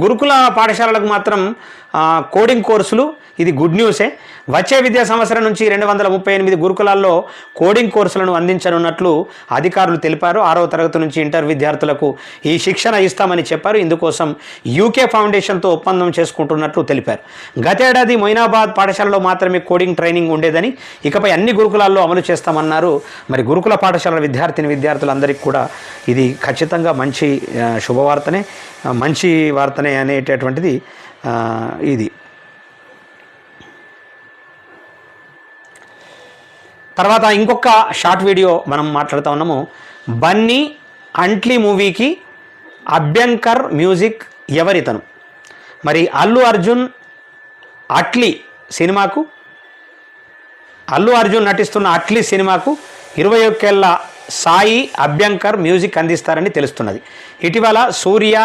గురుకుల పాఠశాలలకు మాత్రం కోడింగ్ కోర్సులు, ఇది గుడ్ న్యూసే. వచ్చే విద్యా సంవత్సరం నుంచి 238 గురుకులాల్లో కోడింగ్ కోర్సులను అందించనున్నట్లు అధికారులు తెలిపారు. 6వ తరగతి నుంచి ఇంటర్ విద్యార్థులకు ఈ శిక్షణ ఇస్తామని చెప్పారు. ఇందుకోసం యూకే ఫౌండేషన్తో ఒప్పందం చేసుకుంటున్నట్లు తెలిపారు. గతేడాది మొయినాబాద్ పాఠశాలలో మాత్రమే కోడింగ్ ట్రైనింగ్ ఉండేదని, ఇకపై అన్ని గురుకులాల్లో అమలు చేస్తామన్నారు. మరి గురుకుల పాఠశాలల విద్యార్థులందరికీ కూడా ఇది ఖచ్చితంగా మంచి శుభవార్తనే, మంచి వార్తనే అనేటటువంటిది ఇది. తర్వాత ఇంకొక షార్ట్ వీడియో మనం మాట్లాడుతూ ఉన్నాము. బన్నీ అంట్లీ మూవీకి అభ్యంకర్ మ్యూజిక్ ఎవరితను? మరి అల్లు అర్జున్ నటిస్తున్న అట్లీ సినిమాకు 21 ఏళ్ల సాయి అభ్యంకర్ మ్యూజిక్ అందిస్తారని తెలుస్తున్నది. ఇటీవల సూర్య